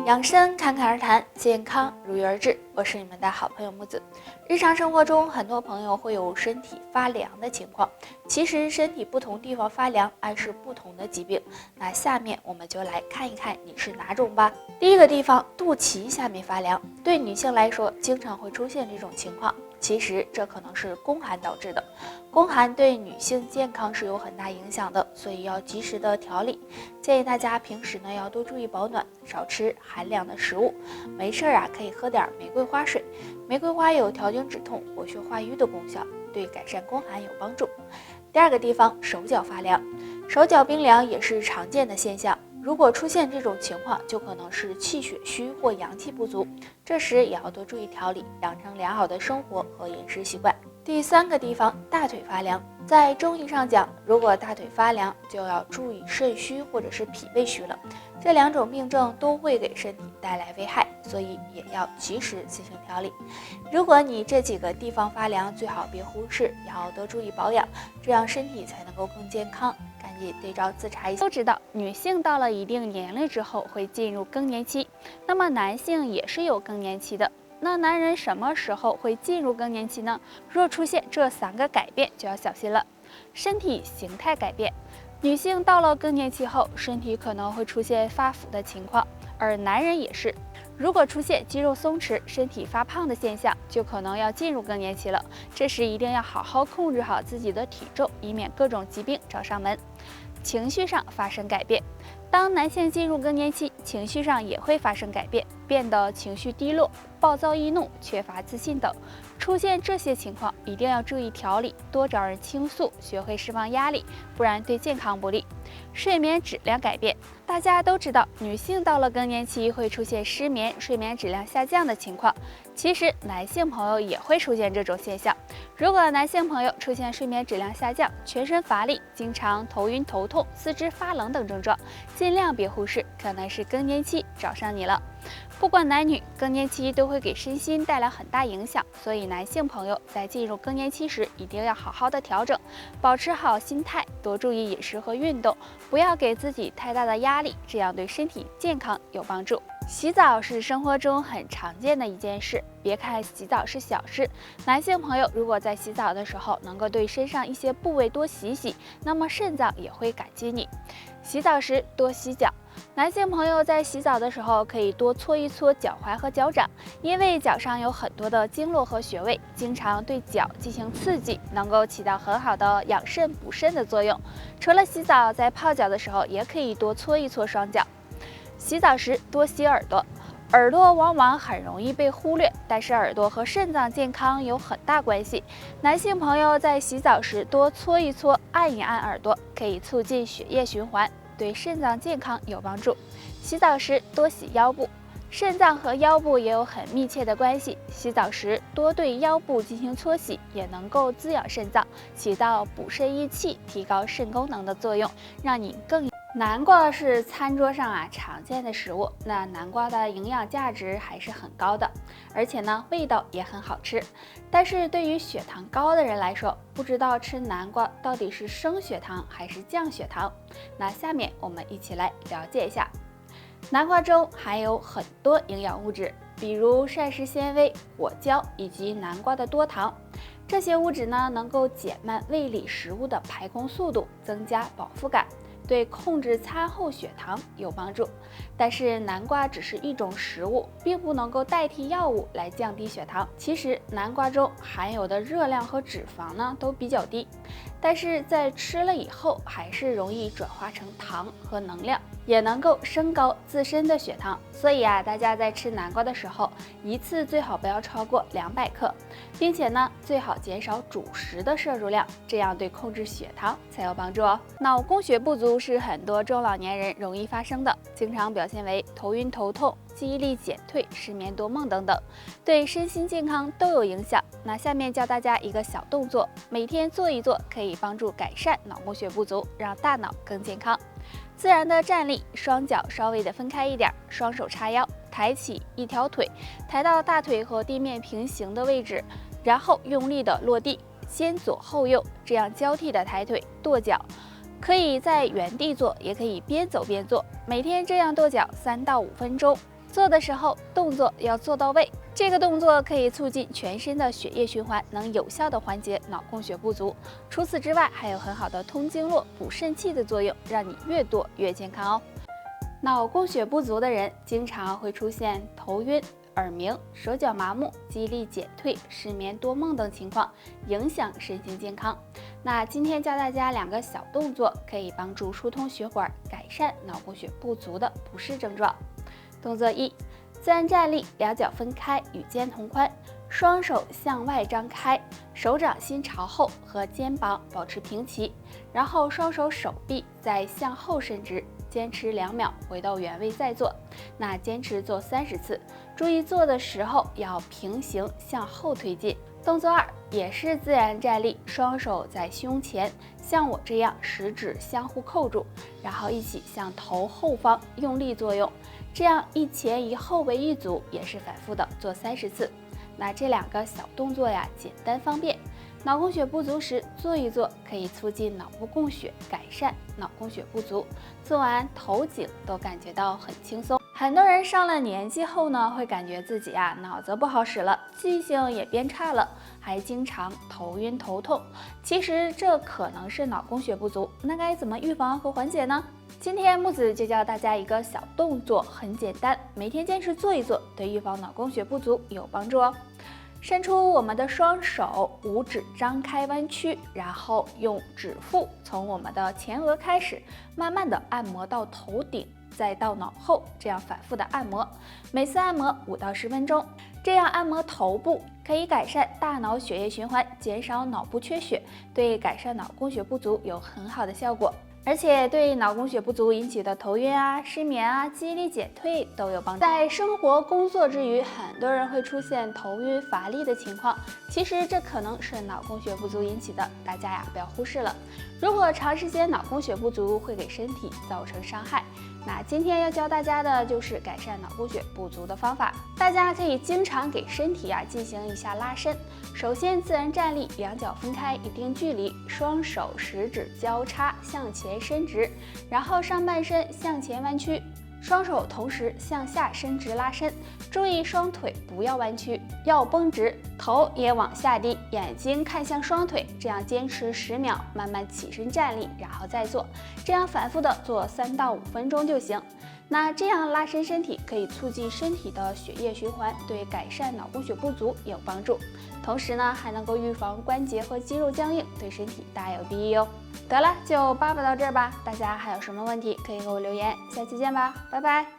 养生侃侃而谈，健康如约而至。我是你们的好朋友木子。日常生活中，很多朋友会有身体发凉的情况。其实，身体不同地方发凉，暗示不同的疾病。那下面我们就来看一看你是哪种吧。第一个地方，肚脐下面发凉，对女性来说，经常会出现这种情况。其实这可能是宫寒导致的，宫寒对女性健康是有很大影响的，所以要及时的调理。建议大家平时呢要多注意保暖，少吃寒凉的食物。没事可以喝点玫瑰花水，玫瑰花有调经止痛、活血化瘀的功效，对改善宫寒有帮助。第二个地方，手脚发凉，手脚冰凉也是常见的现象。如果出现这种情况，就可能是气血虚或阳气不足，这时也要多注意调理，养成良好的生活和饮食习惯。第三个地方，大腿发凉，在中医上讲，如果大腿发凉，就要注意肾虚或者是脾胃虚了。这两种病症都会给身体带来危害，所以也要及时进行调理。如果你这几个地方发凉，最好别忽视，要多注意保养，这样身体才能够更健康。赶紧对照自查一下。都知道，女性到了一定年龄之后会进入更年期，那么男性也是有更年期的。那男人什么时候会进入更年期呢？若出现这三个改变，就要小心了。身体形态改变，女性到了更年期后，身体可能会出现发福的情况，而男人也是。如果出现肌肉松弛、身体发胖的现象，就可能要进入更年期了。这时一定要好好控制好自己的体重，以免各种疾病找上门。情绪上发生改变，当男性进入更年期，情绪上也会发生改变，变得情绪低落、暴躁易怒、缺乏自信等。出现这些情况，一定要注意调理，多找人倾诉，学会释放压力，不然对健康不利。睡眠质量改变，大家都知道，女性到了更年期会出现失眠、睡眠质量下降的情况。其实男性朋友也会出现这种现象。如果男性朋友出现睡眠质量下降、全身乏力、经常头晕头痛、四肢发冷等症状，尽量别忽视，可能是更年期找上你了。不管男女，更年期都会给身心带来很大影响，所以男性朋友在进入更年期时，一定要好好的调整，保持好心态，多注意饮食和运动，不要给自己太大的压力，这样对身体健康有帮助。洗澡是生活中很常见的一件事，别看洗澡是小事，男性朋友如果在洗澡的时候能够对身上一些部位多洗洗，那么肾脏也会感激你。洗澡时多洗脚，男性朋友在洗澡的时候可以多搓一搓脚踝和脚掌，因为脚上有很多的经络和穴位，经常对脚进行刺激，能够起到很好的养肾补肾的作用。除了洗澡，在泡脚的时候也可以多搓一搓双脚。洗澡时多洗耳朵，耳朵往往很容易被忽略，但是耳朵和肾脏健康有很大关系。男性朋友在洗澡时多搓一搓、按一按耳朵，可以促进血液循环，对肾脏健康有帮助。洗澡时多洗腰部，肾脏和腰部也有很密切的关系。洗澡时多对腰部进行搓洗，也能够滋养肾脏，起到补肾益气、提高肾功能的作用，让你更。南瓜是餐桌上常见的食物，那南瓜的营养价值还是很高的，而且呢味道也很好吃。但是对于血糖高的人来说，不知道吃南瓜到底是升血糖还是降血糖。那下面我们一起来了解一下。南瓜中含有很多营养物质，比如膳食纤维、果胶以及南瓜的多糖。这些物质呢能够减慢胃里食物的排空速度，增加饱腹感，对控制餐后血糖有帮助。但是南瓜只是一种食物，并不能够代替药物来降低血糖。其实南瓜中含有的热量和脂肪呢都比较低，但是在吃了以后还是容易转化成糖和能量，也能够升高自身的血糖。所以大家在吃南瓜的时候，一次最好不要超过200克，并且呢最好减少主食的摄入量，这样对控制血糖才有帮助哦。脑供血不足是很多中老年人容易发生的，经常表现为头晕头痛、记忆力减退、失眠多梦等等，对身心健康都有影响。那下面教大家一个小动作，每天做一做，可以帮助改善脑供血不足，让大脑更健康。自然的站立，双脚稍微的分开一点，双手叉腰，抬起一条腿，抬到大腿和地面平行的位置，然后用力的落地，先左后右，这样交替的抬腿跺脚。可以在原地做，也可以边走边做，每天这样跺脚3到5分钟。做的时候动作要做到位，这个动作可以促进全身的血液循环，能有效的缓解脑供血不足。除此之外，还有很好的通经络、补肾气的作用，让你越多越健康哦。脑供血不足的人经常会出现头晕、耳鸣、手脚麻木、记忆力减退、失眠多梦等情况，影响身心健康。那今天教大家2个小动作，可以帮助疏通血管，改善脑供血不足的不适症状。动作1，自然站立，两脚分开，与肩同宽，双手向外张开，手掌心朝后，和肩膀保持平齐，然后双手手臂再向后伸直，坚持2秒，回到原位再做。那坚持做30次，注意做的时候要平行向后推进。动作2也是自然站立，双手在胸前，像我这样食指相互扣住，然后一起向头后方用力作用，这样一前一后为一组，也是反复的做30次。那这2个小动作呀，简单方便，脑供血不足时做一做，可以促进脑部供血，改善脑供血不足。做完头颈都感觉到很轻松。很多人上了年纪后呢，会感觉自己脑子不好使了，记性也变差了，还经常头晕头痛。其实这可能是脑供血不足，那该怎么预防和缓解呢？今天木子就教大家一个小动作，很简单，每天坚持做一做，对预防脑供血不足有帮助哦。伸出我们的双手，五指张开弯曲，然后用指腹从我们的前额开始，慢慢的按摩到头顶，再到脑后，这样反复的按摩，每次按摩5到10分钟。这样按摩头部可以改善大脑血液循环，减少脑部缺血，对改善脑供血不足有很好的效果。而且对脑供血不足引起的头晕失眠记忆力减退都有帮助。在生活工作之余，很多人会出现头晕乏力的情况，其实这可能是脑供血不足引起的，大家不要忽视了。如果长时间脑供血不足会给身体造成伤害，那今天要教大家的就是改善脑供血不足的方法。大家可以经常给身体进行一下拉伸。首先自然站立，两脚分开一定距离，双手食指交叉向前伸直，然后上半身向前弯曲，双手同时向下伸直拉伸，注意双腿不要弯曲，要绷直，头也往下低，眼睛看向双腿，这样坚持10秒，慢慢起身站立，然后再做，这样反复的做3到5分钟就行。那这样拉伸身体可以促进身体的血液循环，对改善脑供血不足有帮助。同时呢，还能够预防关节和肌肉僵硬，对身体大有裨益哦。得了，就叭叭到这儿吧。大家还有什么问题可以给我留言，下期见吧，拜拜。